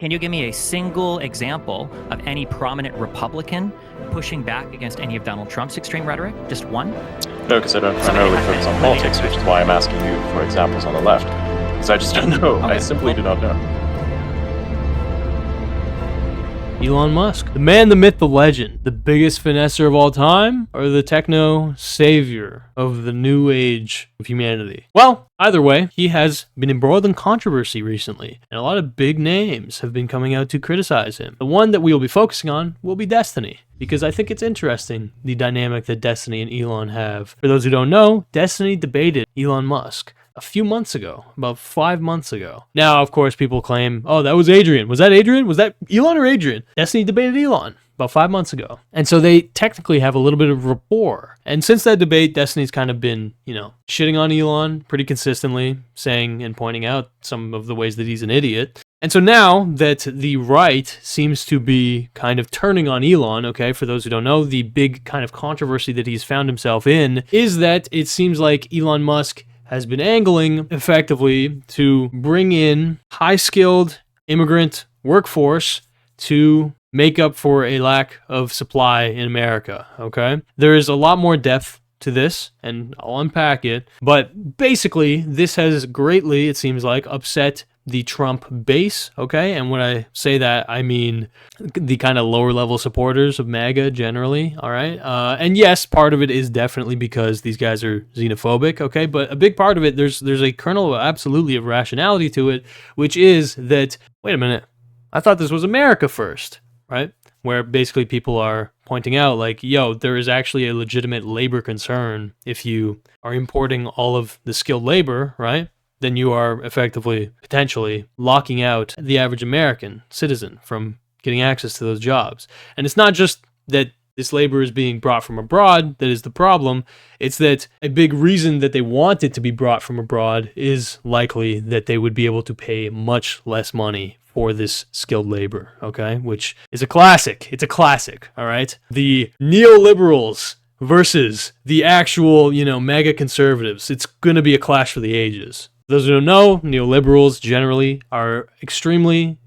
Can you give me a single example of any prominent Republican pushing back against any of Donald Trump's extreme rhetoric? Just one? No, because I don't primarily focus on politics, which is why I'm asking you for examples on the left. Because I just don't know. Okay. I simply do not know. Elon Musk, the man, the myth, the legend, the biggest finesser of all time, or the techno savior of the new age of humanity? Well, either way, he has been embroiled in controversy recently, and a lot of big names have been coming out to criticize him. The one that we will be focusing on will be Destiny, because I think it's interesting, the dynamic that Destiny and Elon have. For those who don't know, Destiny debated Elon Musk a few months ago, about 5 months ago. Now, of course, people claim, oh, that was Adrian. Was that Adrian? Was that Elon or Adrian? Destiny debated Elon about 5 months ago. And so they technically have a little bit of rapport. And since that debate, Destiny's kind of been, shitting on Elon pretty consistently, saying and pointing out some of the ways that he's an idiot. And so now that the right seems to be kind of turning on Elon, okay, for those who don't know, the big kind of controversy that he's found himself in is that it seems like Elon Musk has been angling effectively to bring in high-skilled immigrant workforce to make up for a lack of supply in America, okay? There is a lot more depth to this, and I'll unpack it, but basically, this has greatly, it seems like, upset the Trump base, okay? And when I say that, I mean the kind of lower level supporters of MAGA generally, all right? And yes, part of it is definitely because these guys are xenophobic, okay? But a big part of it, there's a kernel of absolutely of rationality to it, which is that, wait a minute, I thought this was America first, right? Where basically people are pointing out like, yo, there is actually a legitimate labor concern if you are importing all of the skilled labor, right? Then you are effectively, potentially, locking out the average American citizen from getting access to those jobs. And it's not just that this labor is being brought from abroad that is the problem. It's that a big reason that they want it to be brought from abroad is likely that they would be able to pay much less money for this skilled labor, okay? Which is a classic. It's a classic, all right? The neoliberals versus the actual, mega conservatives. It's going to be a clash for the ages. Those who don't know, neoliberals generally are extremely,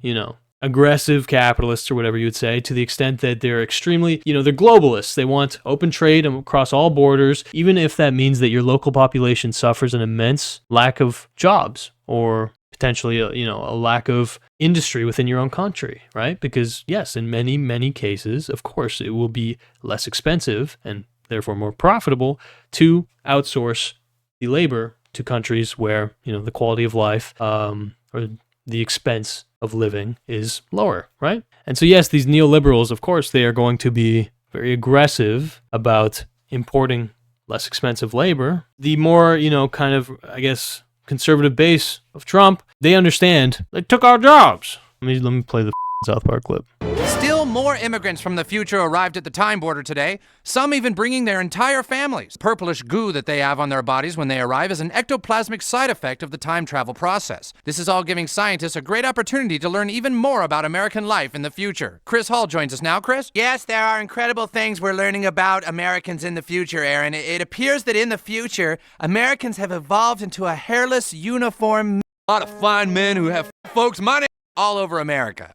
aggressive capitalists or whatever you would say, to the extent that they're extremely, they're globalists. They want open trade across all borders, even if that means that your local population suffers an immense lack of jobs or potentially, a lack of industry within your own country, right? Because yes, in many, many cases, of course, it will be less expensive and therefore more profitable to outsource the labor to countries where, the quality of life or the expense of living is lower, right? And so, yes, these neoliberals, of course, they are going to be very aggressive about importing less expensive labor. The more, kind of, conservative base of Trump, they understand they took our jobs. Let me play the South Park clip. Still more immigrants from the future arrived at the time border today, some even bringing their entire families. Purplish goo that they have on their bodies when they arrive is an ectoplasmic side effect of the time travel process. This is all giving scientists a great opportunity to learn even more about American life in the future. Chris Hall joins us now. Chris? Yes, there are incredible things we're learning about Americans in the future, Aaron. It appears that in the future, Americans have evolved into a hairless, uniform... A lot of fine men who have folks money all over America.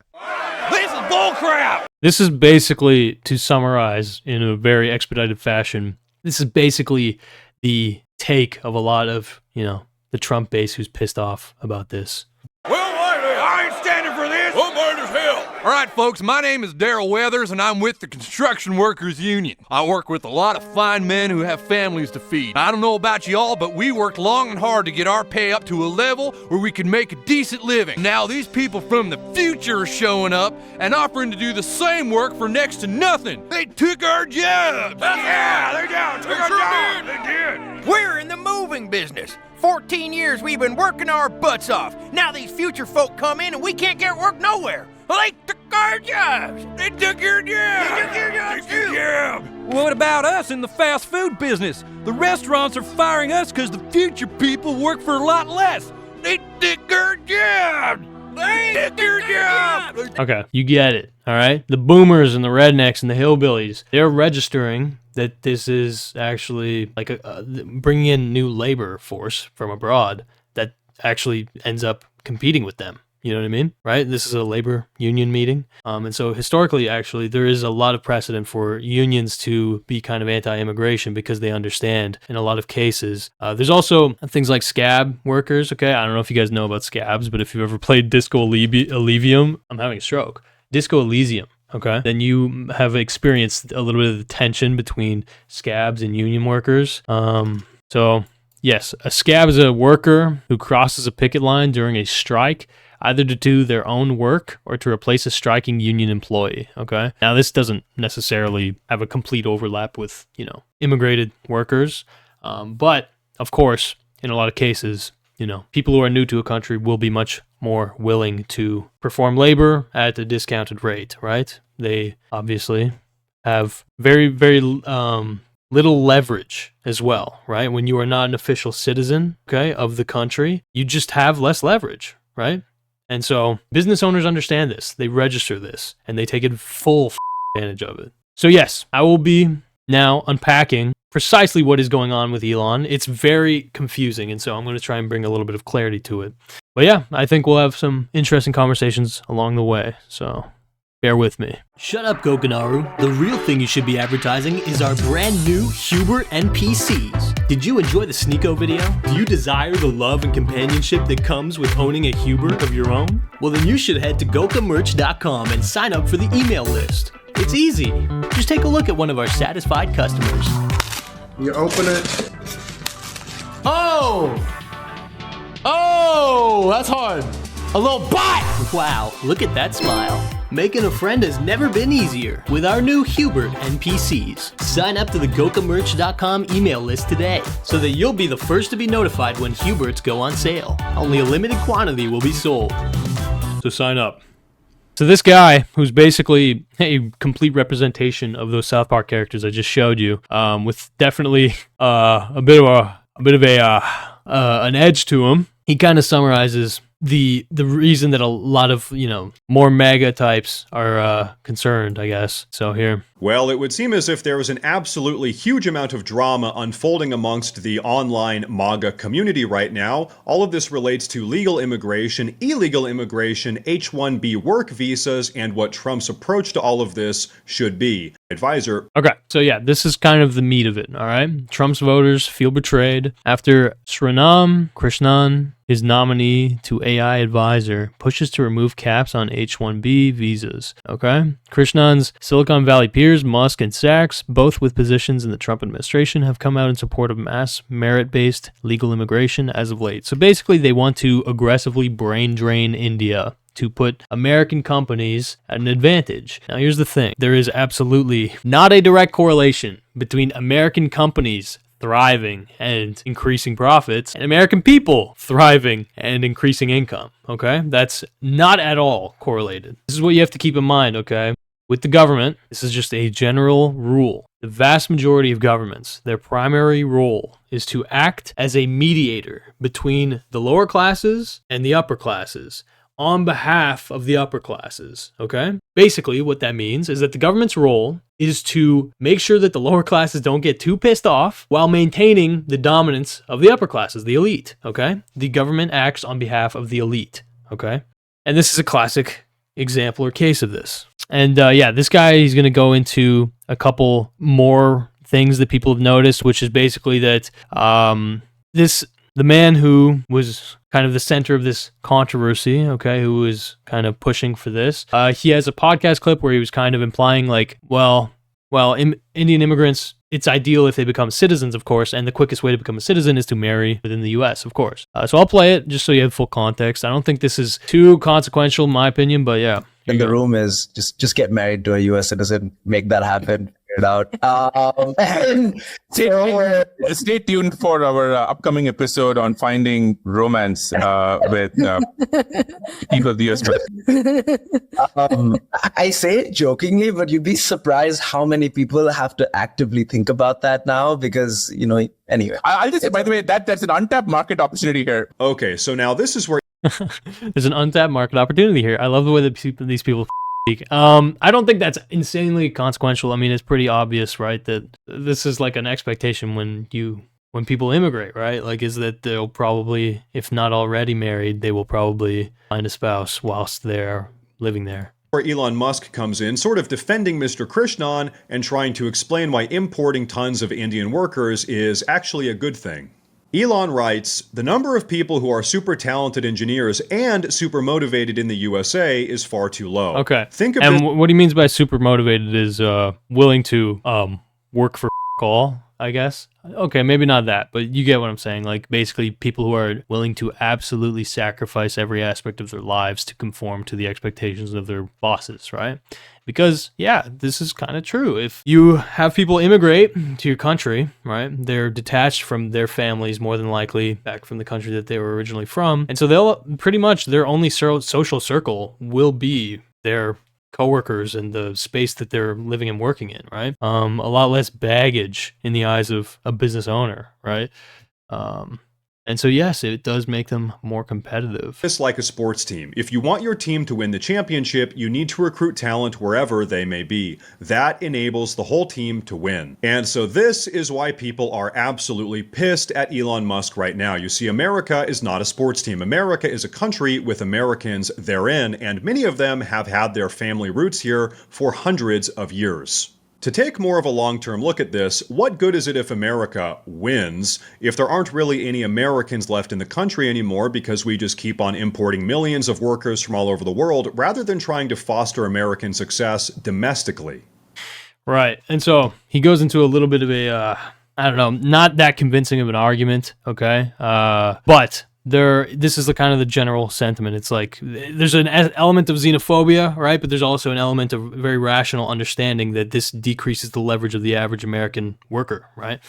This is bullcrap! This is basically, to summarize in a very expedited fashion, this is basically the take of a lot of, the Trump base who's pissed off about this. Well, I ain't standing for this! I'm mad as hell! All right, folks, my name is Daryl Weathers, and I'm with the Construction Workers Union. I work with a lot of fine men who have families to feed. I don't know about y'all, but we worked long and hard to get our pay up to a level where we can make a decent living. Now, these people from the future are showing up and offering to do the same work for next to nothing. They took our jobs! Yeah, they took our jobs! They did! We're in the moving business. 14 years we've been working our butts off. Now these future folk come in and we can't get work nowhere. Well, they took our jobs. They took your jobs! They took your jobs too. What about us in the fast food business? The restaurants are firing us because the future people work for a lot less. They took our jobs! They took your jobs! Okay, you get it, all right? The boomers and the rednecks and the hillbillies, they're registering that this is actually like bringing in new labor force from abroad that actually ends up competing with them, You know what I mean? Right? This is a labor union meeting. And so historically, actually, there is a lot of precedent for unions to be kind of anti-immigration because they understand in a lot of cases. There's also things like scab workers. Okay. I don't know if you guys know about scabs, but if you've ever played Disco Elysium, I'm having a stroke. Disco Elysium. Okay. Then you have experienced a little bit of the tension between scabs and union workers. So yes, a scab is a worker who crosses a picket line during a strike, either to do their own work or to replace a striking union employee, okay? Now, this doesn't necessarily have a complete overlap with, immigrated workers, but, of course, in a lot of cases, people who are new to a country will be much more willing to perform labor at a discounted rate, right? They obviously have very, very little leverage as well, right? When you are not an official citizen, okay, of the country, you just have less leverage, right? And so business owners understand this. They register this and they take full advantage of it. So yes, I will be now unpacking precisely what is going on with Elon. It's very confusing, and so I'm going to try and bring a little bit of clarity to it. But yeah, I think we'll have some interesting conversations along the way. So bear with me. Shut up, Gokanaru. The real thing you should be advertising is our brand new Hubert NPCs. Did you enjoy the Sneeko video? Do you desire the love and companionship that comes with owning a Hubert of your own? Well, then you should head to gokamerch.com and sign up for the email list. It's easy. Just take a look at one of our satisfied customers. You open it. Oh, that's hard. A little bite. Wow, look at that smile. Making a friend has never been easier with our new Hubert NPCs. Sign up to the gokamerch.com email list today so that you'll be the first to be notified when Huberts go on sale. Only a limited quantity will be sold. So sign up. So this guy, who's basically a complete representation of those South Park characters I just showed you, with definitely a bit of an edge to him, he kind of summarizes the reason that a lot of, more MAGA types are concerned, I guess. So here. Well, it would seem as if there was an absolutely huge amount of drama unfolding amongst the online MAGA community right now. All of this relates to legal immigration, illegal immigration, H-1B work visas, and what Trump's approach to all of this should be. Advisor. Okay, so yeah, this is kind of the meat of it, all right? Trump's voters feel betrayed after Srinam Krishnan, his nominee to AI advisor, pushes to remove caps on H-1B visas, okay? Krishnan's Silicon Valley peers, Musk and Sachs, both with positions in the Trump administration, have come out in support of mass merit-based legal immigration as of late. So basically, they want to aggressively brain drain India to put American companies at an advantage. Now, here's the thing. There is absolutely not a direct correlation between American companies thriving and increasing profits and American people thriving and increasing income, okay? That's not at all correlated. This is what you have to keep in mind, okay? With the government, this is just a general rule. The vast majority of governments, their primary role is to act as a mediator between the lower classes and the upper classes on behalf of the upper classes, okay? Basically, what that means is that the government's role is to make sure that the lower classes don't get too pissed off while maintaining the dominance of the upper classes, the elite, okay? The government acts on behalf of the elite, okay? And this is a classic example or case of this. And yeah, this guy, he's going to go into a couple more things that people have noticed, which is basically that the man who was kind of the center of this controversy, okay, who was kind of pushing for this, he has a podcast clip where he was kind of implying like, well, Indian immigrants, it's ideal if they become citizens, of course, and the quickest way to become a citizen is to marry within the U.S., of course. So I'll play it just so you have full context. I don't think this is too consequential, in my opinion, but yeah. In the room is just get married to a U.S. citizen, make that happen, figure it out. Stay tuned for our upcoming episode on finding romance with people of the U.S. I say it jokingly, but you'd be surprised how many people have to actively think about that now because, anyway. I'll just say, by the way, that's an untapped market opportunity here. Okay, so now this is where there's an untapped market opportunity here. I love the way that these people speak. I don't think that's insanely consequential. I mean, it's pretty obvious, right? That this is like an expectation when when people immigrate, right? Like, is that they'll probably, if not already married, they will probably find a spouse whilst they're living there. Where Elon Musk comes in, sort of defending Mr. Krishnan and trying to explain why importing tons of Indian workers is actually a good thing. Elon writes, the number of people who are super talented engineers and super motivated in the USA is far too low. Okay. Think of and what he means by super motivated is willing to work for all, I guess. Okay, maybe not that, but you get what I'm saying. Like, basically people who are willing to absolutely sacrifice every aspect of their lives to conform to the expectations of their bosses, right? Because, yeah, this is kind of true. If you have people immigrate to your country, right, they're detached from their families more than likely back from the country that they were originally from. And so they'll pretty much, their only social circle will be their coworkers and the space that they're living and working in, right? A lot less baggage in the eyes of a business owner, right? And so, yes, it does make them more competitive. It's like a sports team. If you want your team to win the championship, you need to recruit talent wherever they may be. That enables the whole team to win. And so this is why people are absolutely pissed at Elon Musk right now. You see, America is not a sports team. America is a country with Americans therein, and many of them have had their family roots here for hundreds of years. To take more of a long-term look at this, what good is it if America wins if there aren't really any Americans left in the country anymore because we just keep on importing millions of workers from all over the world rather than trying to foster American success domestically? Right. And so he goes into a little bit of a, I don't know, not that convincing of an argument, okay? But this is the kind of the general sentiment. It's like there's an element of xenophobia, right? But there's also an element of very rational understanding that this decreases the leverage of the average American worker, right?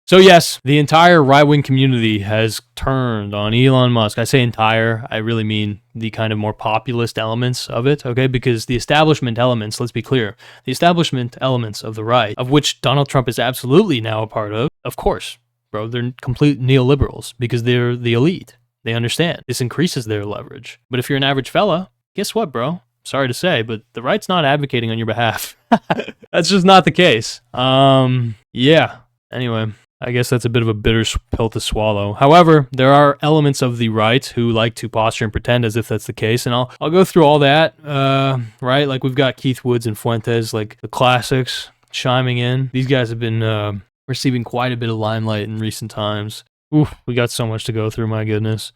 So yes, the entire right-wing community has turned on Elon Musk. I say entire, I really mean the kind of more populist elements of it, okay? Because the establishment elements, let's be clear, the establishment elements of the right, of which Donald Trump is absolutely now a part of course, bro, they're complete neoliberals because they're the elite. They understand. This increases their leverage. But if you're an average fella, guess what, bro? Sorry to say, but the right's not advocating on your behalf. That's just not the case. Yeah. Anyway, I guess that's a bit of a bitter pill to swallow. However, there are elements of the right who like to posture and pretend as if that's the case, and I'll go through all that, right? Like, we've got Keith Woods and Fuentes, like the classics, chiming in. These guys have been receiving quite a bit of limelight in recent times. Oof, we got so much to go through, my goodness.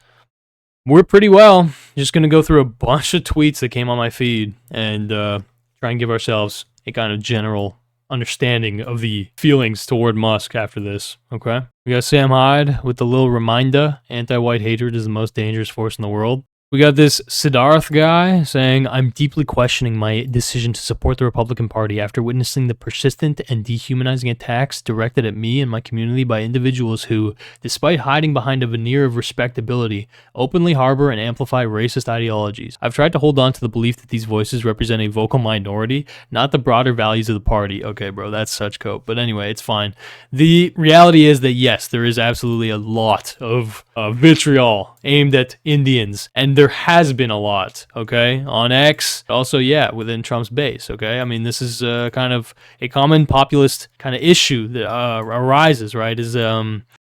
We're pretty well. Just going to go through a bunch of tweets that came on my feed and try and give ourselves a kind of general understanding of the feelings toward Musk after this, okay? We got Sam Hyde with the little reminder, anti-white hatred is the most dangerous force in the world. We got this Siddharth guy saying, I'm deeply questioning my decision to support the Republican Party after witnessing the persistent and dehumanizing attacks directed at me and my community by individuals who, despite hiding behind a veneer of respectability, openly harbor and amplify racist ideologies. I've tried to hold on to the belief that these voices represent a vocal minority, not the broader values of the party. Okay, bro, that's such cope. But anyway, it's fine. The reality is that, yes, there is absolutely a lot of vitriol aimed at Indians, and there has been a lot, okay, on X, also, yeah, within Trump's base, okay? I mean, this is kind of a common populist kind of issue that arises, right, is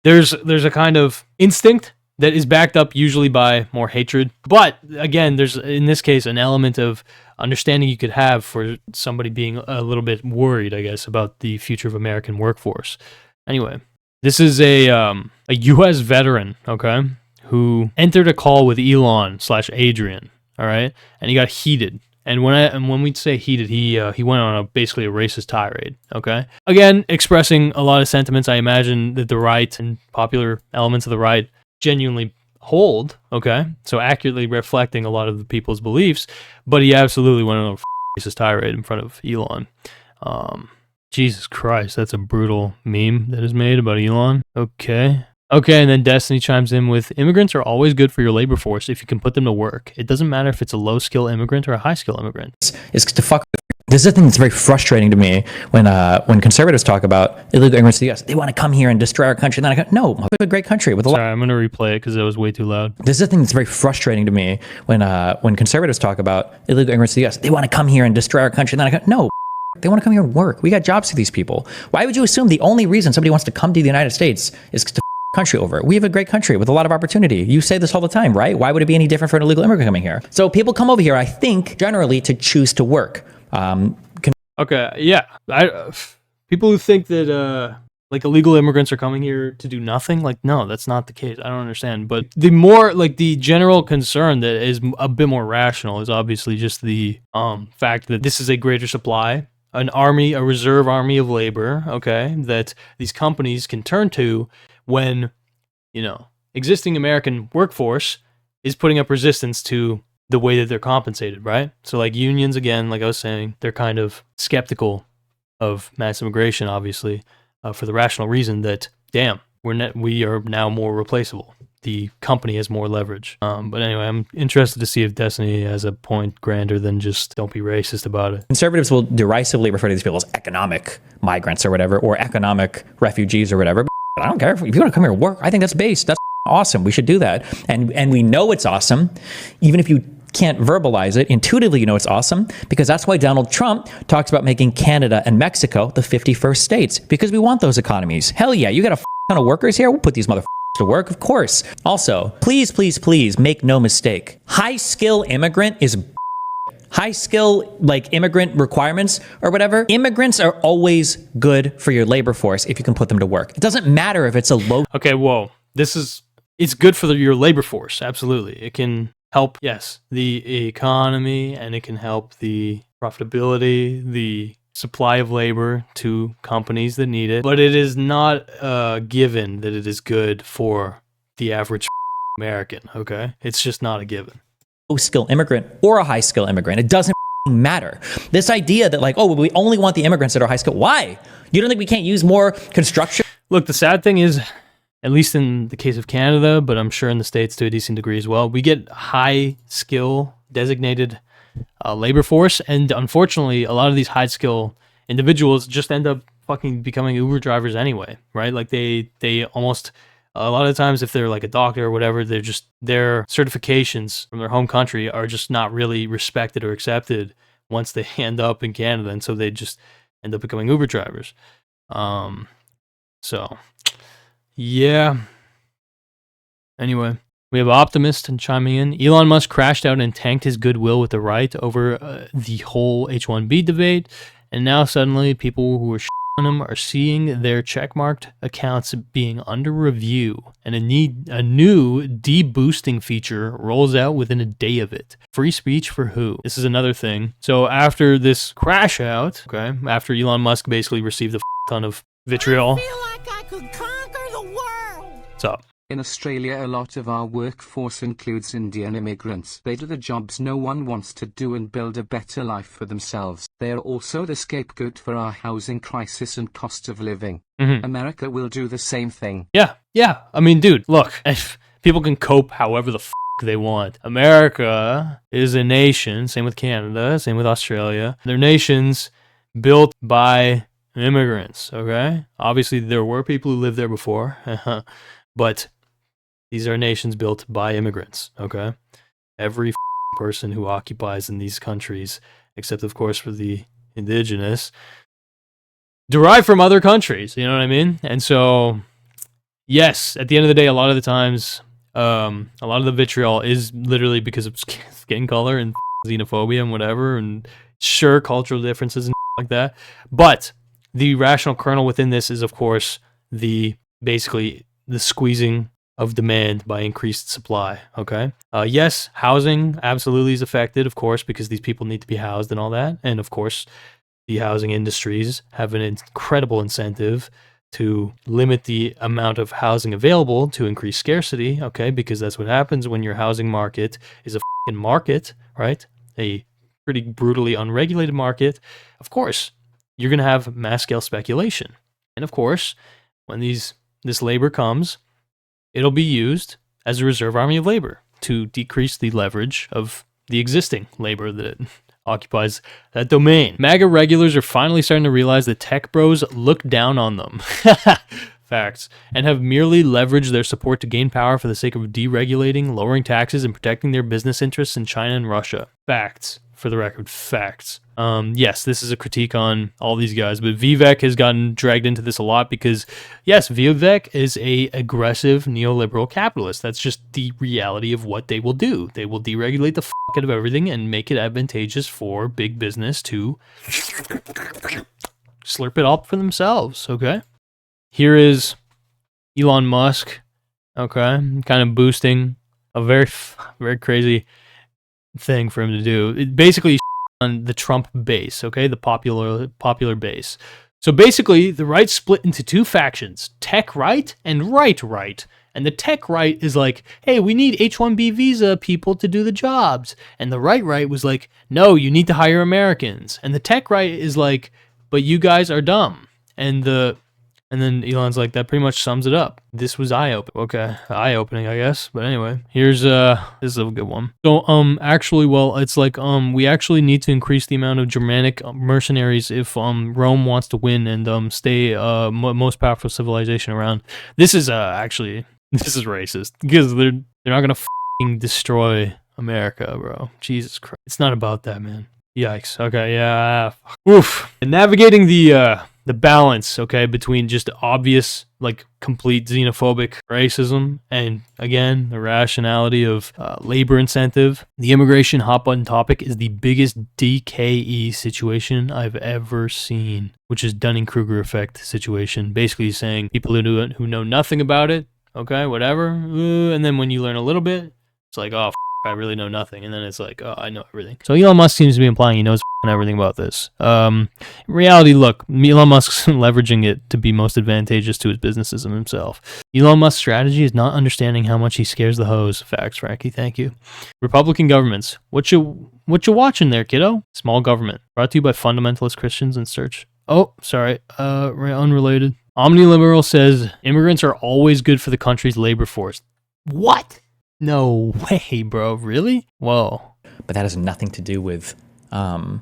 there's a kind of instinct that is backed up usually by more hatred, but again, there's, in this case, an element of understanding you could have for somebody being a little bit worried, I guess, about the future of American workforce. Anyway, this is a U.S. veteran, okay, who entered a call with Elon/Adrian, all right, and he got heated. And when we say heated, he went on basically a racist tirade, okay? Again, expressing a lot of sentiments I imagine that the right and popular elements of the right genuinely hold, okay? So accurately reflecting a lot of the people's beliefs, but he absolutely went on a racist tirade in front of Elon. Jesus Christ, that's a brutal meme that is made about Elon. Okay, and then Destiny chimes in with, immigrants are always good for your labor force if you can put them to work. It doesn't matter if it's a low-skill immigrant or a high-skill immigrant. It's to fuck with. This is the thing that's very frustrating to me when conservatives talk about illegal immigrants to the U.S. They want to come here and destroy our country. And then I go, no, we have a great country with a lot. Sorry, I'm going to replay it because it was way too loud. This is the thing that's very frustrating to me when conservatives talk about illegal immigrants to the U.S. They want to come here and destroy our country. And then I go, no, they want to come here and work. We got jobs for these people. Why would you assume the only reason somebody wants to come to the United States is to country over. We have a great country with a lot of opportunity. You say this all the time, right? Why would it be any different for an illegal immigrant coming here? So people come over here, I think, generally to choose to work. Okay, yeah. People who think that like illegal immigrants are coming here to do nothing, like, no, that's not the case. I don't understand. But the more, like, the general concern that is a bit more rational is obviously just the fact that this is a greater supply, an army, a reserve army of labor, okay, that these companies can turn to when, you know, existing American workforce is putting up resistance to the way that they're compensated, right? So, like, unions, again, like I was saying, they're kind of skeptical of mass immigration, obviously, for the rational reason that, damn, we are now more replaceable. The company has more leverage. But anyway, I'm interested to see if Destiny has a point grander than just don't be racist about it. Conservatives will derisively refer to these people as economic migrants or whatever, or economic refugees or whatever. But I don't care. If you want to come here and work, I think that's based. That's awesome. We should do that. And we know it's awesome, even if you can't verbalize it. Intuitively, you know it's awesome, because that's why Donald Trump talks about making Canada and Mexico the 51st states, because we want those economies. Hell yeah, you got a ton of workers here. We'll put these motherfuckers to work, of course. Also, please make no mistake. High skill immigrant is high skill, like, immigrant requirements or whatever. Immigrants are always good for your labor force if you can put them to work. It doesn't matter if it's a low. Okay, whoa. It's good for your labor force. Absolutely. It can help, yes, the economy, and it can help the profitability, the supply of labor to companies that need it. But it is not given that it is good for the average American, okay? It's just not a given. Low skill immigrant or a high skill immigrant, it doesn't matter. This idea that, like, oh, we only want the immigrants that are high skill. Why? You don't think we can't use more construction? Look, the sad thing is, at least in the case of Canada, but I'm sure in the States to a decent degree as well, we get high skill designated labor force, and unfortunately a lot of these high skill individuals just end up fucking becoming Uber drivers anyway, right? Like they almost, a lot of times if they're like a doctor or whatever, they're just, their certifications from their home country are just not really respected or accepted once they end up in Canada, and so they just end up becoming Uber drivers. So yeah. Anyway, we have Optimist chiming in. Elon Musk crashed out and tanked his goodwill with the right over the whole H-1B debate, and now suddenly people who were on him are seeing their checkmarked accounts being under review, and a new deboosting feature rolls out within a day of it. Free speech for who? This is another thing. So after this crash out, okay, after Elon Musk basically received a ton of vitriol. I feel like I could conquer the world. What's up? In Australia, a lot of our workforce includes Indian immigrants. They do the jobs no one wants to do and build a better life for themselves. They are also the scapegoat for our housing crisis and cost of living. America will do the same thing. Yeah. I mean, dude, look, people can cope however the they want. America is a nation, same with Canada, same with Australia. They're nations built by immigrants, okay? Obviously, there were people who lived there before, but these are nations built by immigrants, okay? Every person who occupies in these countries, except of course for the indigenous, derived from other countries, you know what I mean? And so, yes, at the end of the day, a lot of the times, a lot of the vitriol is literally because of skin color and xenophobia and whatever, and sure, cultural differences and like that. But the rational kernel within this is, of course, basically the squeezing of demand by increased supply, okay? Yes, housing absolutely is affected, of course, because these people need to be housed and all that. And of course, the housing industries have an incredible incentive to limit the amount of housing available to increase scarcity, okay? Because that's what happens when your housing market is a fucking market, right? A pretty brutally unregulated market. Of course, you're going to have mass scale speculation. And of course, when this labor comes, it'll be used as a reserve army of labor to decrease the leverage of the existing labor that occupies that domain. MAGA regulars are finally starting to realize that tech bros look down on them. Facts. And have merely leveraged their support to gain power for the sake of deregulating, lowering taxes, and protecting their business interests in China and Russia. Facts. for the record, facts. Yes, this is a critique on all these guys, but Vivek has gotten dragged into this a lot because, yes, Vivek is a aggressive neoliberal capitalist. That's just the reality of what they will do. They will deregulate the out of everything and make it advantageous for big business to slurp it up for themselves, okay? Here is Elon Musk, okay, kind of boosting a very crazy thing for him to do. It basically on the Trump base, okay, the popular base. So basically, the right split into two factions, tech right and right. And the tech right is like, hey, we need H-1B visa people to do the jobs. And the right was like, no, you need to hire Americans. And the tech right is like, but you guys are dumb. And then Elon's like, that pretty much sums it up. This was eye-opening. Okay, eye-opening, I guess. But anyway, here's this is a good one. So actually, well, it's like we actually need to increase the amount of Germanic mercenaries if Rome wants to win and stay most powerful civilization around. This is actually this is racist because they're not gonna f***ing destroy America, bro. Jesus Christ, it's not about that, man. Yikes. Okay, yeah. Oof. And navigating the balance, okay, between just obvious, like, complete xenophobic racism and, again, the rationality of labor incentive. The immigration hot button topic is the biggest DKE situation I've ever seen, which is Dunning-Kruger effect situation. Basically saying people who know nothing about it, okay, whatever, and then when you learn a little bit, it's like, oh, I really know nothing, and then it's like, oh, I know everything. So Elon Musk seems to be implying he knows everything about this. In reality, look, Elon Musk's leveraging it to be most advantageous to his businesses and himself. Elon Musk's strategy is not understanding how much he scares the hoes. Facts, Frankie, thank you. Republican governments. What you watching there, kiddo? Small government. Brought to you by fundamentalist Christians in search. Oh, sorry, unrelated. Omniliberal says immigrants are always good for the country's labor force. What? No way, bro. Really? Whoa. But that has nothing to do with America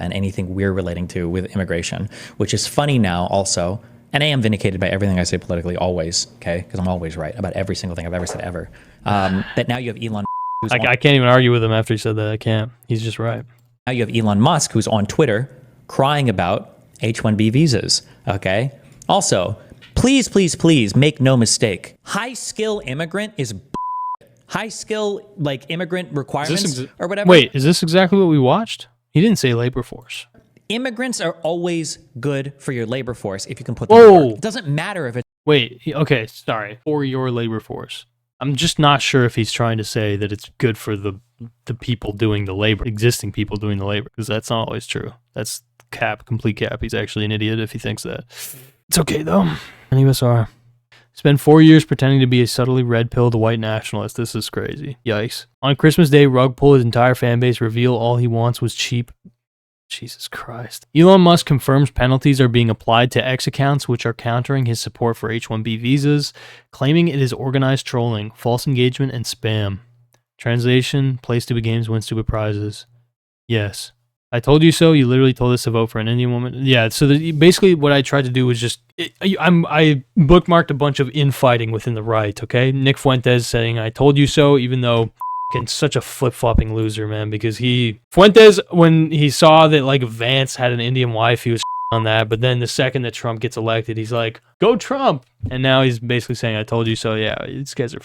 and anything we're relating to with immigration, which is funny now also. And I am vindicated by everything I say politically always, okay? Because I'm always right about every single thing I've ever said ever. That now you have Elon Musk. I can't even argue with him after he said that. I can't. He's just right. Now you have Elon Musk, who's on Twitter crying about H-1B visas, okay? Also, please make no mistake. High-skill immigrant is high-skill, like, immigrant requirements or whatever. Wait, is this exactly what we watched? He didn't say labor force. Immigrants are always good for your labor force if you can put them to work. It doesn't matter if it's... Wait, okay, sorry. For your labor force. I'm just not sure if he's trying to say that it's good for the people doing the labor, existing people doing the labor, because that's not always true. That's complete cap. He's actually an idiot if he thinks that. It's okay, though. And USR. Spent 4 years pretending to be a subtly red-pilled white nationalist. This is crazy. Yikes. On Christmas Day, rug pull his entire fan base, reveal all he wants was cheap. Jesus Christ. Elon Musk confirms penalties are being applied to X accounts which are countering his support for H-1B visas, claiming it is organized trolling, false engagement, and spam. Translation, play stupid games, win stupid prizes. Yes. I told you so. You literally told us to vote for an Indian woman. Yeah, so basically what I tried to do was just... I bookmarked a bunch of infighting within the right, okay? Nick Fuentes saying, I told you so, even though... such a flip-flopping loser, man, because Fuentes, when he saw that, like, Vance had an Indian wife, he was on that, but then the second that Trump gets elected, he's like, go Trump! And now he's basically saying, I told you so. Yeah, these guys are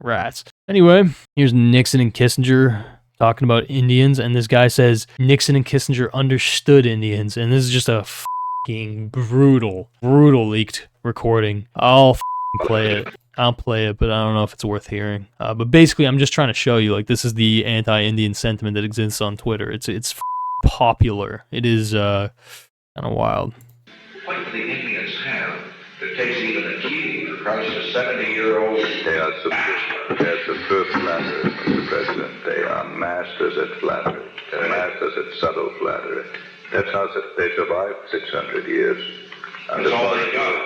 rats. Anyway, here's Nixon and Kissinger talking about Indians, and this guy says Nixon and Kissinger understood Indians, and this is just a brutal leaked recording. I'll play it. I'll play it, but I don't know if it's worth hearing. But basically, I'm just trying to show you, like, this is the anti-Indian sentiment that exists on Twitter. It's popular. It is kind of wild. What the Indians have that takes even a king to price a 70-year-old. They are superb flatterers, Mr. President. They are masters at flattery. They're masters at subtle flattery. That's how they survived 600 years. That's all they got.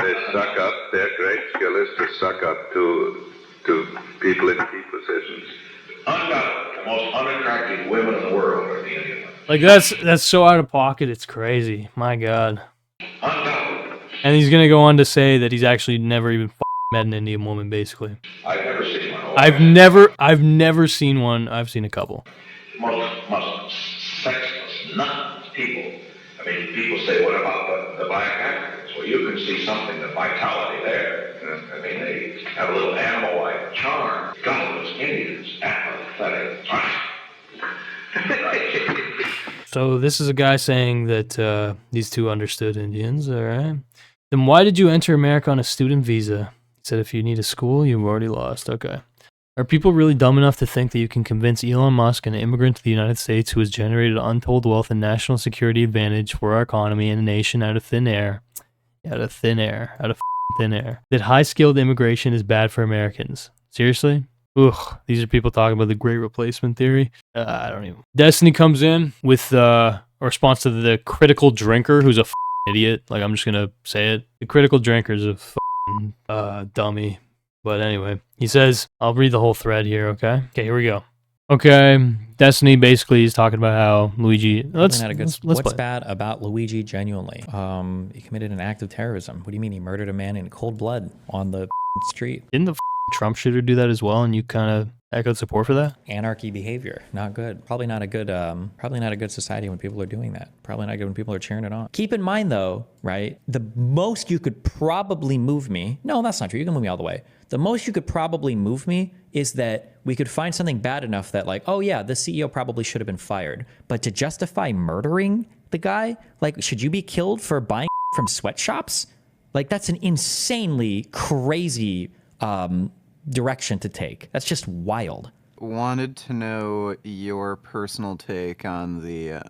They suck up. Their great skill is to suck up to people in key positions. Undoubtedly, the most unattractive women in the world are the Indian women. Like, that's so out of pocket. It's crazy. My God. Undoubtedly. And he's gonna go on to say that he's actually never even met an Indian woman, basically. I've never seen one. I've never seen one. I've seen a couple. Most sexless, nuts people. I mean, people say, what about the black Africans? Well, you can see something, the vitality there. I mean, they have a little animal-like charm. God, those Indians, apathetic. So this is a guy saying that these two understood Indians, all right? Then why did you enter America on a student visa? He said if you need a school, you've already lost. Okay. Are people really dumb enough to think that you can convince Elon Musk, an immigrant to the United States who has generated untold wealth and national security advantage for our economy and a nation out of thin air, out of thin air, that high-skilled immigration is bad for Americans? Seriously? Ugh, these are people talking about the great replacement theory. I don't even. Destiny comes in with a response to the critical drinker, who's a idiot. Like, I'm just going to say it. The critical drinker's a dummy. But anyway, he says, I'll read the whole thread here, okay? Okay, here we go. Okay, Destiny basically is talking about how Luigi... Let's What's play. bad about Luigi genuinely? He committed an act of terrorism. What do you mean he murdered a man in cold blood on the street? Didn't the Trump shooter do that as well, and you kind of echoed support for that? Anarchy behavior, not good. Probably not a good society when people are doing that. Probably not good when people are cheering it on. Keep in mind though, right? The most you could probably move me. No, that's not true. You can move me all the way. The most you could probably move me is that we could find something bad enough that like, oh yeah, the CEO probably should have been fired. But to justify murdering the guy, like, should you be killed for buying from sweatshops? Like, that's an insanely crazy direction to take. That's just wild. Wanted to know your personal take on the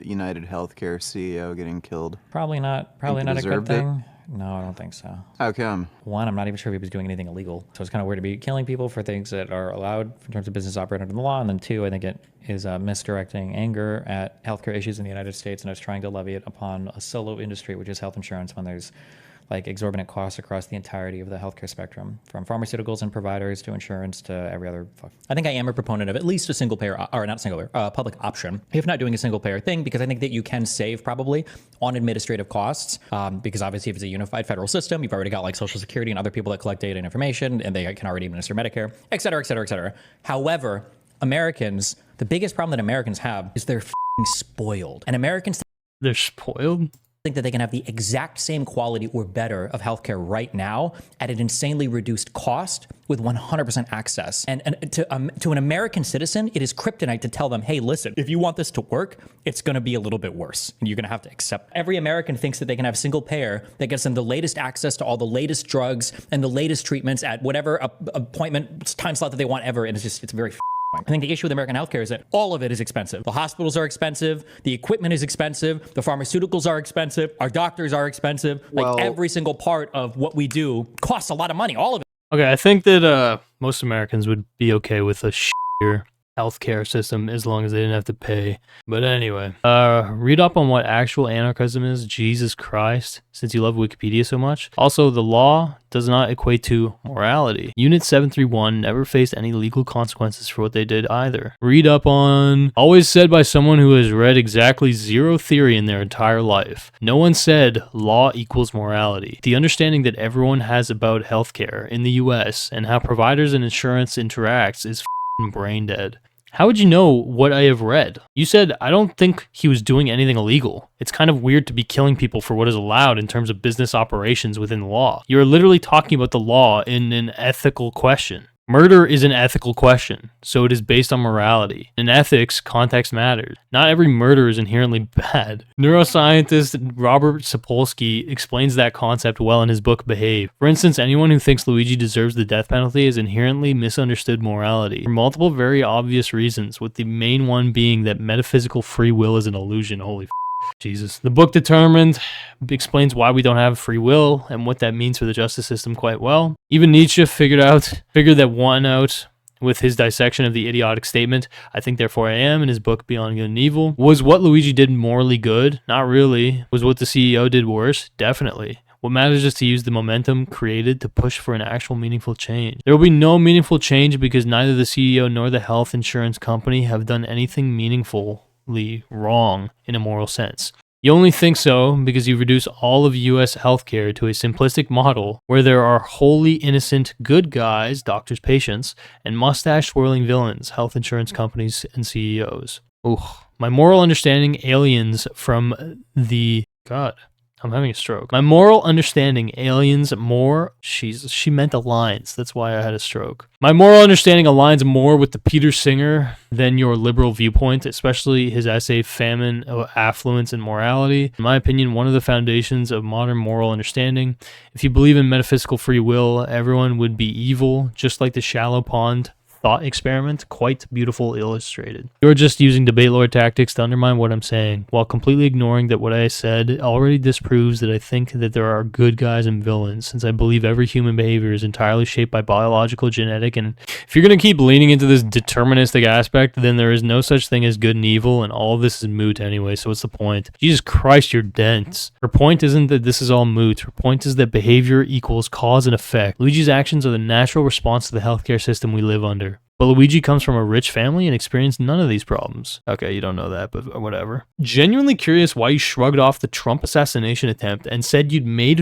United Healthcare CEO getting killed. Probably not a good thing. No, I don't think so. How come? One, I'm not even sure if he was doing anything illegal. So it's kind of weird to be killing people for things that are allowed in terms of business operating under the law. And then two, I think it is misdirecting anger at healthcare issues in the United States and is trying to levy it upon a solo industry, which is health insurance, when there's like exorbitant costs across the entirety of the healthcare spectrum, from pharmaceuticals and providers to insurance to every other. I think I am a proponent of at least a single payer, or not single payer, public option, if not doing a single payer thing, because I think that you can save probably on administrative costs, because obviously if it's a unified federal system, you've already got like Social Security and other people that collect data and information, and they can already administer Medicare, et cetera, et cetera, et cetera. However, Americans, the biggest problem that Americans have is they're spoiled. And Americans... They're spoiled? Think that they can have the exact same quality or better of healthcare right now at an insanely reduced cost with 100% access. And to an American citizen, it is kryptonite to tell them, hey, listen, if you want this to work, it's going to be a little bit worse. And you're going to have to accept. Every American thinks that they can have single payer that gets them the latest access to all the latest drugs and the latest treatments at whatever appointment time slot that they want ever. And it's very I think the issue with American healthcare is that all of it is expensive. The hospitals are expensive. The equipment is expensive. The pharmaceuticals are expensive. Our doctors are expensive. Like every single part of what we do costs a lot of money. All of it. Okay, I think that most Americans would be okay with a shittier healthcare system as long as they didn't have to pay. But anyway, read up on what actual anarchism is. Jesus Christ, since you love Wikipedia so much. Also, the law does not equate to morality. Unit 731 never faced any legal consequences for what they did either. Read up on, always said by someone who has read exactly zero theory in their entire life. No one said law equals morality. The understanding that everyone has about healthcare in the US and how providers and insurance interacts is brain dead. How would you know what I have read? You said, I don't think he was doing anything illegal. It's kind of weird to be killing people for what is allowed in terms of business operations within the law. You're literally talking about the law in an ethical question. Murder is an ethical question, so it is based on morality. In ethics, context matters. Not every murder is inherently bad. Neuroscientist Robert Sapolsky explains that concept well in his book Behave. For instance, anyone who thinks Luigi deserves the death penalty has inherently misunderstood morality for multiple very obvious reasons, with the main one being that metaphysical free will is an illusion. Holy Jesus. The book explains why we don't have free will and what that means for the justice system quite well. Even Nietzsche figured that one out with his dissection of the idiotic statement, I think therefore I am, in his book Beyond Good and Evil. Was what Luigi did morally good? Not really. Was what the CEO did worse? Definitely. What matters is to use the momentum created to push for an actual meaningful change. There will be no meaningful change because neither the CEO nor the health insurance company have done anything meaningful wrong in a moral sense. You only think so because you reduce all of US healthcare to a simplistic model where there are wholly innocent good guys, doctors, patients, and mustache-swirling villains, health insurance companies, and CEOs. Ooh, my moral understanding aliens from the... God, I'm having a stroke. My moral understanding aliens more... She meant aligns. That's why I had a stroke. My moral understanding aligns more with the Peter Singer than your liberal viewpoint, especially his essay Famine, Affluence, and Morality. In my opinion, one of the foundations of modern moral understanding. If you believe in metaphysical free will, everyone would be evil, just like the shallow pond thought experiment. Quite beautiful illustrated. You're just using debate lawyer tactics to undermine what I'm saying, while completely ignoring that what I said already disproves that I think that there are good guys and villains, since I believe every human behavior is entirely shaped by biological, genetic, and if you're going to keep leaning into this deterministic aspect, then there is no such thing as good and evil, and all of this is moot anyway, so what's the point? Jesus Christ, you're dense. Her point isn't that this is all moot. Her point is that behavior equals cause and effect. Luigi's actions are the natural response to the healthcare system we live under. But Luigi comes from a rich family and experienced none of these problems. Okay, you don't know that, but whatever. Genuinely curious why you shrugged off the Trump assassination attempt and said you'd make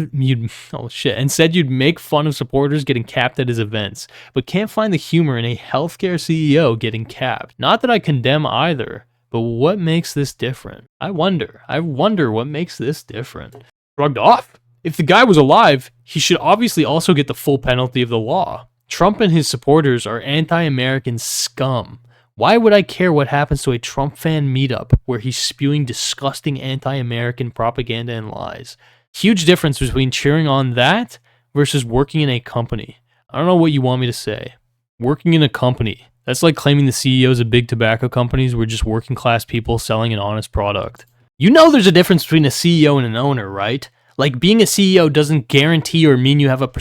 fun of supporters getting capped at his events, but can't find the humor in a healthcare CEO getting capped. Not that I condemn either, but what makes this different? I wonder what makes this different. Shrugged off? If the guy was alive, he should obviously also get the full penalty of the law. Trump and his supporters are anti-American scum. Why would I care what happens to a Trump fan meetup where he's spewing disgusting anti-American propaganda and lies? Huge difference between cheering on that versus working in a company. I don't know what you want me to say. Working in a company. That's like claiming the CEOs of big tobacco companies were just working class people selling an honest product. You know there's a difference between a CEO and an owner, right? Like, being a CEO doesn't guarantee or mean you have a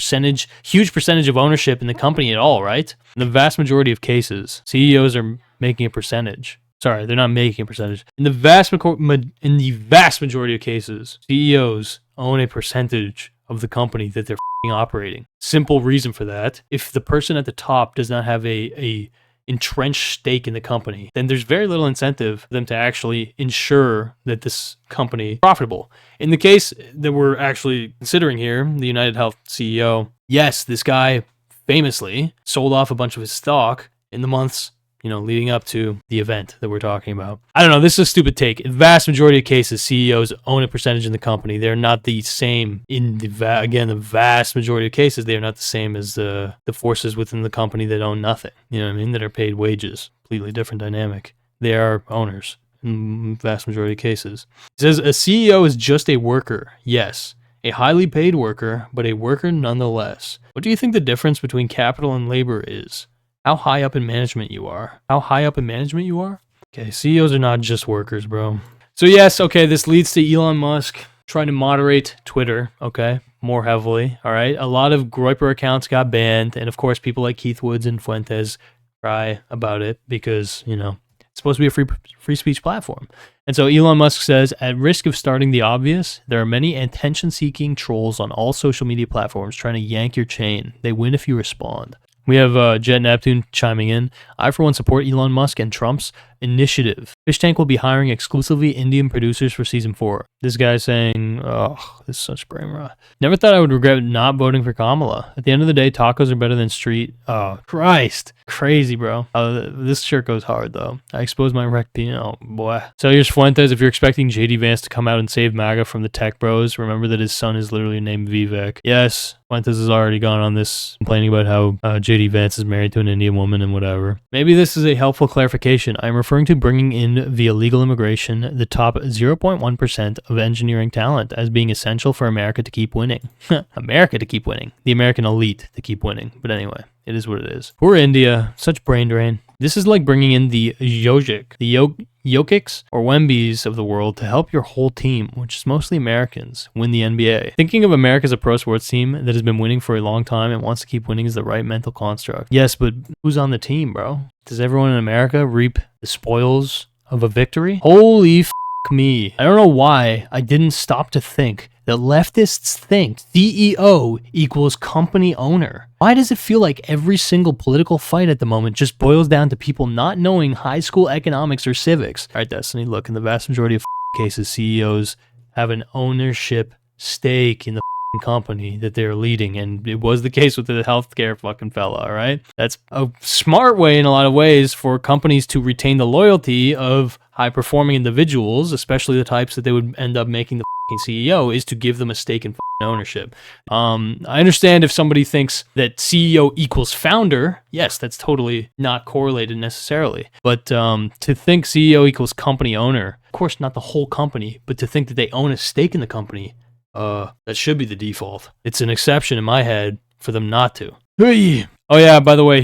huge percentage of ownership in the company at all, right? In the vast majority of cases, CEOs are making a percentage. Sorry, they're not making a percentage. In the vast majority of cases, CEOs own a percentage of the company that they're operating. Simple reason for that. If the person at the top does not have a entrenched stake in the company, then there's very little incentive for them to actually ensure that this company is profitable. In the case that we're actually considering here, the United Health CEO, yes, this guy famously sold off a bunch of his stock in the months, leading up to the event that we're talking about. I don't know, this is a stupid take. In the vast majority of cases, CEOs own a percentage in the company. They're not the same the vast majority of cases, they are not the same as the forces within the company that own nothing, that are paid wages. Completely different dynamic. They are owners in the vast majority of cases. It says, a CEO is just a worker. Yes, a highly paid worker, but a worker nonetheless. What do you think the difference between capital and labor is? How high up in management you are. Okay, CEOs are not just workers, bro. So yes, okay, this leads to Elon Musk trying to moderate Twitter, okay, more heavily, all right? A lot of Groyper accounts got banned, and of course people like Keith Woods and Fuentes cry about it because, it's supposed to be a free speech platform. And so Elon Musk says, at risk of starting the obvious, there are many attention-seeking trolls on all social media platforms trying to yank your chain. They win if you respond. We have Jet Neptune chiming in. I, for one, support Elon Musk and Trump's initiative. Fish Tank will be hiring exclusively Indian producers for season 4. This guy saying, oh, this is such brain rot. Never thought I would regret not voting for Kamala. At the end of the day, tacos are better than street. Oh, Christ. Crazy, bro. This shirt goes hard, though. I exposed my oh, boy. So here's Fuentes. If you're expecting JD Vance to come out and save MAGA from the tech bros, remember that his son is literally named Vivek. Yes, Fuentes has already gone on this, complaining about how JD Vance is married to an Indian woman and whatever. Maybe this is a helpful clarification. I'm referring to bringing in via legal immigration the top 0.1% of engineering talent as being essential for America to keep winning. America to keep winning. The American elite to keep winning. But anyway, it is what it is. Poor India. Such brain drain. This is like bringing in the Jokics or Wembys of the world to help your whole team, which is mostly Americans, win the NBA. Thinking of America as a pro sports team that has been winning for a long time and wants to keep winning is the right mental construct. Yes, but who's on the team, bro? Does everyone in America reap the spoils of a victory? Holy me. I don't know why I didn't stop to think that leftists think CEO equals company owner. Why does it feel like every single political fight at the moment just boils down to people not knowing high school economics or civics? All right, Destiny, look, in the vast majority of cases, CEOs have an ownership stake in the company that they're leading, and it was the case with the healthcare fucking fella. All right, that's a smart way in a lot of ways for companies to retain the loyalty of high performing individuals, especially the types that they would end up making the CEO, is to give them a stake in ownership. I understand if somebody thinks that CEO equals founder. Yes, that's totally not correlated necessarily. But to think CEO equals company owner, of course not the whole company, but to think that they own a stake in the company, that should be the default. It's an exception in my head for them not to. Hey! Oh yeah, by the way,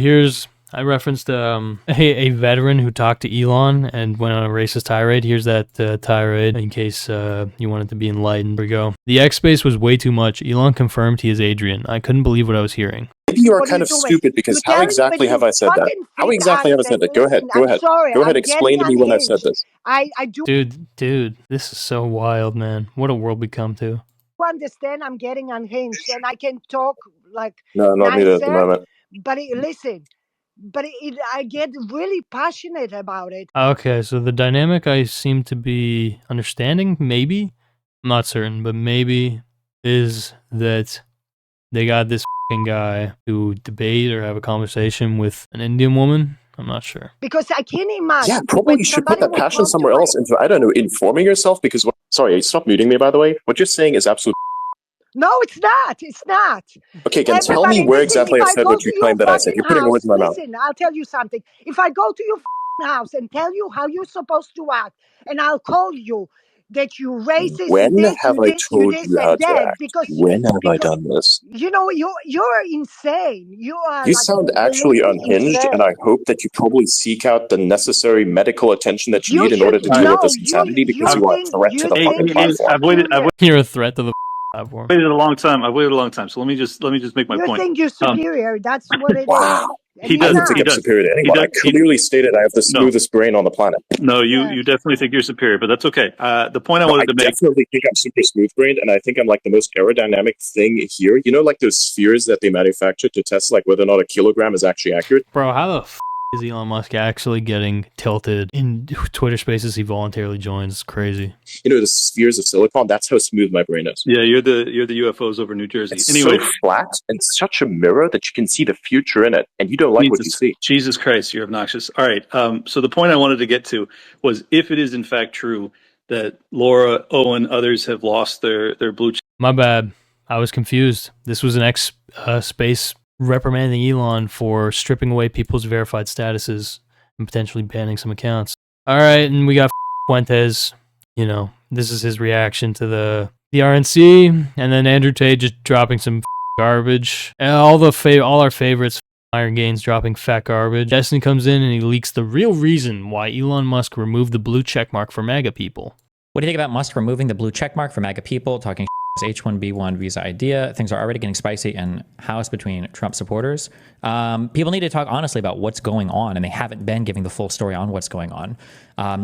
I referenced a veteran who talked to Elon and went on a racist tirade. Here's that tirade in case you wanted to be enlightened. Here we go. The X space was way too much. Elon confirmed he is Adrian. I couldn't believe what I was hearing. Maybe you are kind of stupid because how exactly have I said that? How exactly have I said that? Go ahead. Go ahead. Go ahead. Explain to me when I've said this. I do Dude, this is so wild, man. What a world we come to. understand I'm getting unhinged and I can talk like No, not me at the moment. But listen, I get really passionate about it. Okay, so the dynamic I seem to be understanding, maybe, I'm not certain, but maybe, is that they got this guy to debate or have a conversation with an Indian woman. I'm not sure. Because I can't imagine. Yeah, probably you should put that passion somewhere else into, I don't know, informing yourself because, sorry, stop muting me, by the way. What you're saying is absolute. No, it's not. It's not. Okay, can tell me where exactly I said what you claimed that I said. You're putting words in my mouth. Listen, I'll tell you something. If I go to your house and tell you how you're supposed to act, and I'll call you that you racist. When have I told you how to act? When have I done this? You know, you're insane. You sound actually unhinged, and I hope that you probably seek out the necessary medical attention that you need in order to deal with this insanity because you are a threat to the fucking platform. You're a threat to the platform. I've waited a long time. So let me just make my point. You think you're superior? That's what it is. Wow. He doesn't think I'm superior to anyone. I clearly stated I have the smoothest brain on the planet. No, you definitely think you're superior, but that's okay. The point I wanted to make. I definitely think I'm super smooth-brained, and I think I'm like the most aerodynamic thing here. You know, like those spheres that they manufacture to test like whether or not a kilogram is actually accurate? Bro, how the is Elon Musk actually getting tilted in Twitter spaces he voluntarily joins? It's crazy. You know, the spheres of silicon, that's how smooth my brain is. Yeah, you're the UFOs over New Jersey. It's anyway, so flat and such a mirror that you can see the future in it, and you don't like what you see. Jesus Christ, you're obnoxious. All right, so the point I wanted to get to was if it is in fact true that Laura, Owen, others have lost their blue check. My bad. I was confused. This was an X space reprimanding Elon for stripping away people's verified statuses and potentially banning some accounts. All right, and we got Fuentes. You know, this is his reaction to the RNC, and then Andrew Tate just dropping some garbage. And all our favorites, Iron Gains dropping fat garbage. Destiny comes in and he leaks the real reason why Elon Musk removed the blue checkmark for MAGA people. What do you think about Musk removing the blue checkmark for MAGA people? Talking H-1B1 visa idea. Things are already getting spicy in House between Trump supporters. People need to talk honestly about what's going on, and they haven't been giving the full story on what's going on.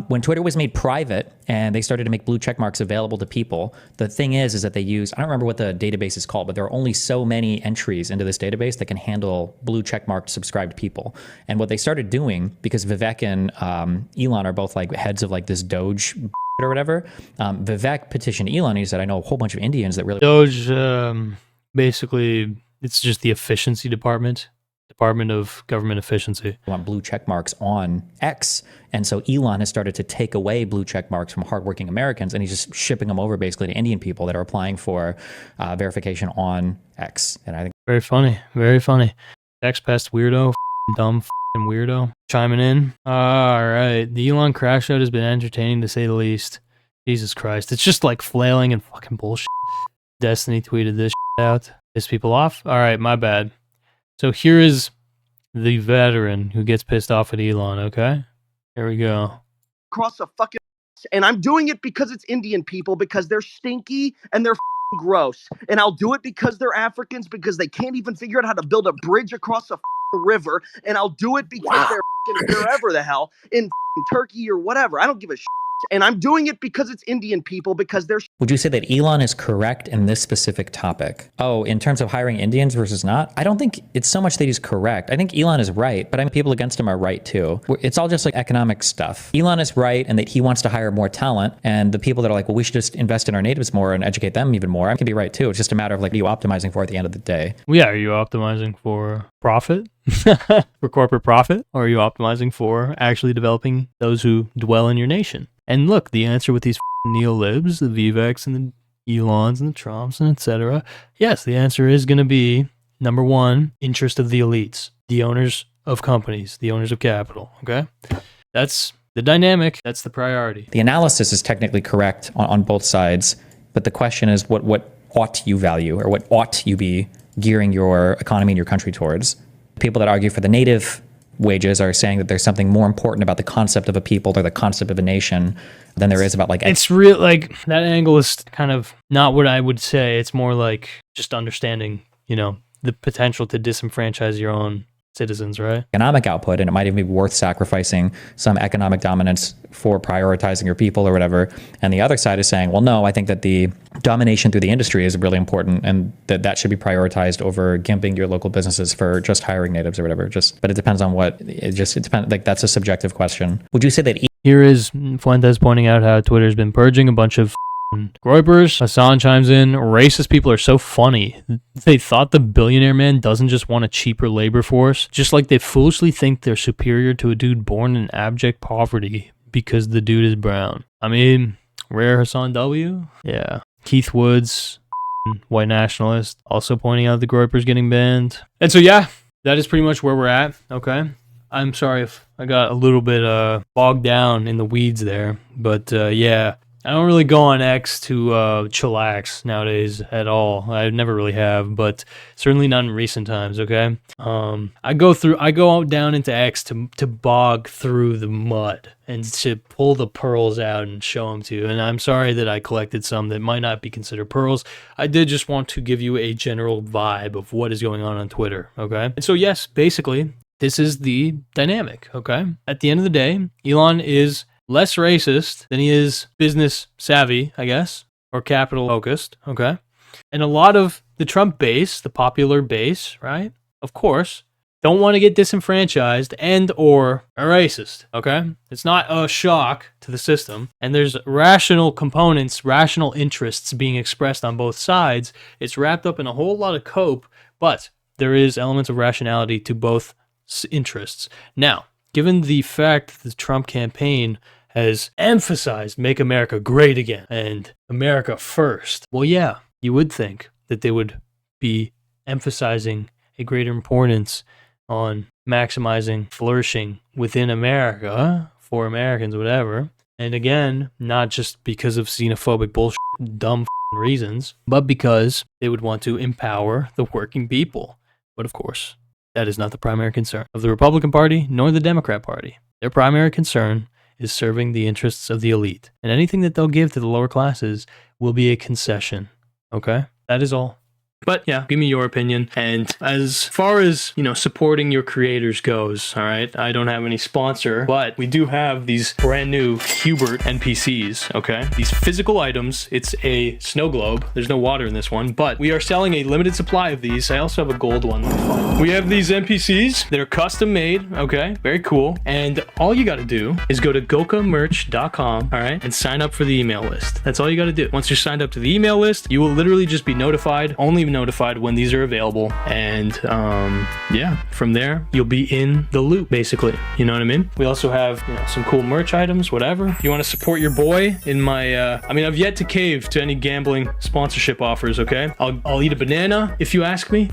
When Twitter was made private and they started to make blue check marks available to people, the thing is that they use, I don't remember what the database is called, but there are only so many entries into this database that can handle blue check marked subscribed people. And what they started doing, because Vivek and Elon are both like heads of like this Doge or whatever, Vivek petitioned Elon. He said, I know a whole bunch of Indians that really... Doge, basically, it's just the efficiency department of government efficiency. Want blue check marks on X. And so Elon has started to take away blue check marks from hardworking Americans, and he's just shipping them over basically to Indian people that are applying for verification on X. And I think... Very funny. Very funny. X pest weirdo, dumb weirdo chiming in. All right, the Elon crash out has been entertaining to say the least. Jesus Christ, it's just like flailing and fucking bullshit. Destiny tweeted this out. Piss people off. All right, my bad. So here is the veteran who gets pissed off at Elon. Okay, here we go. Across the fucking, and I'm doing it because it's Indian people, because they're stinky and they're gross, and I'll do it because they're Africans, because they can't even figure out how to build a bridge across a river, and I'll do it because they're wherever the hell in Turkey or whatever. I don't give a shit. and I'm doing it because it's Indian people, because they're. Would you say that Elon is correct in this specific topic? Oh, in terms of hiring Indians versus not? I don't think it's so much that he's correct. I think Elon is right, but I mean, people against him are right too. It's all just like economic stuff. Elon is right in that he wants to hire more talent, and the people that are like, well, we should just invest in our natives more and educate them even more, I can be right too. It's just a matter of like, what are you optimizing for at the end of the day? Well, yeah, are you optimizing for profit? For corporate profit? Or are you optimizing for actually developing those who dwell in your nation? And look, the answer with these neo-libs, the Viveks and the Elons and the Trumps and etc. Yes, the answer is going to be, number one, interest of the elites, the owners of companies, the owners of capital, okay? That's the dynamic. That's the priority. The analysis is technically correct on both sides, but the question is what ought you value, or what ought you be gearing your economy and your country towards? People that argue for the native wages are saying that there's something more important about the concept of a people or the concept of a nation than there is about like... It's real, like, that angle is kind of not what I would say. It's more like just understanding, you know, the potential to disenfranchise your own citizens, right? Economic output, and it might even be worth sacrificing some economic dominance for prioritizing your people or whatever. And the other side is saying, well, no, I think that the domination through the industry is really important, and that should be prioritized over gimping your local businesses for just hiring natives or whatever. But it depends on what. It depends. Like, that's a subjective question. Would you say that? Here is Fuentes pointing out how Twitter's been purging a bunch of groypers. Hassan chimes in, racist people are so funny. They thought the billionaire man doesn't just want a cheaper labor force, just like they foolishly think they're superior to a dude born in abject poverty because the dude is brown. I mean, rare Hassan W? Yeah. Keith Woods, white nationalist, also pointing out the groypers getting banned. And so, yeah, that is pretty much where we're at, okay? I'm sorry if I got a little bit bogged down in the weeds there, but yeah. I don't really go on X to chillax nowadays at all. I never really have, but certainly not in recent times, okay? I go down into X to bog through the mud and to pull the pearls out and show them to you. And I'm sorry that I collected some that might not be considered pearls. I did just want to give you a general vibe of what is going on Twitter, okay? And so yes, basically, this is the dynamic, okay? At the end of the day, Elon is less racist than he is business savvy, I guess, or capital focused, okay? And a lot of the Trump base, the popular base, right, of course, don't want to get disenfranchised and or are racist, okay? It's not a shock to the system. And there's rational components, rational interests being expressed on both sides. It's wrapped up in a whole lot of cope, but there is elements of rationality to both interests. Now, given the fact that the Trump campaign has emphasized Make America Great Again and America First, well, yeah, you would think that they would be emphasizing a greater importance on maximizing flourishing within America for Americans, whatever. And again, not just because of xenophobic bullshit, dumb reasons, but because they would want to empower the working people. But of course, that is not the primary concern of the Republican Party nor the Democrat Party. Their primary concern is serving the interests of the elite. And anything that they'll give to the lower classes will be a concession. Okay? That is all. But yeah, give me your opinion. And as far as, you know, supporting your creators goes, all right, I don't have any sponsor, but we do have these brand new Hubert NPCs, okay? These physical items. It's a snow globe. There's no water in this one, but we are selling a limited supply of these. I also have a gold one. We have these NPCs. They're custom made, okay? Very cool. And all you got to do is go to gokamerch.com, all right, and sign up for the email list. That's all you got to do. Once you're signed up to the email list, you will literally just be notified, only notified when these are available, and yeah, from there you'll be in the loop, basically. You know what I mean? We also have, you know, some cool merch items, whatever. If you want to support your boy in my I mean, I've yet to cave to any gambling sponsorship offers, okay? I'll eat a banana if you ask me.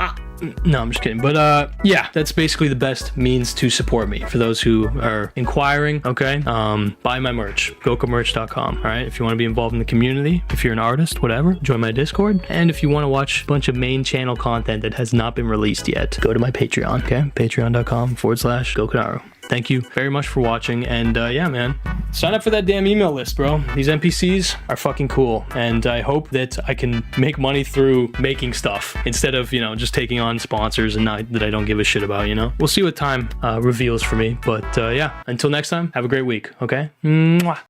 No, I'm just kidding. But yeah, that's basically the best means to support me for those who are inquiring, okay? Buy my merch, gokamerch.com, all right? If you want to be involved in the community, if you're an artist, whatever, join my Discord. And if you want to watch a bunch of main channel content that has not been released yet, go to my Patreon, okay? patreon.com/Gokanaru. Thank you very much for watching, and yeah, man, sign up for that damn email list, bro. These NPCs are fucking cool, and I hope that I can make money through making stuff instead of, you know, just taking on sponsors and not that I don't give a shit about, you know? We'll see what time reveals for me, but yeah, until next time, have a great week, okay? Mwah.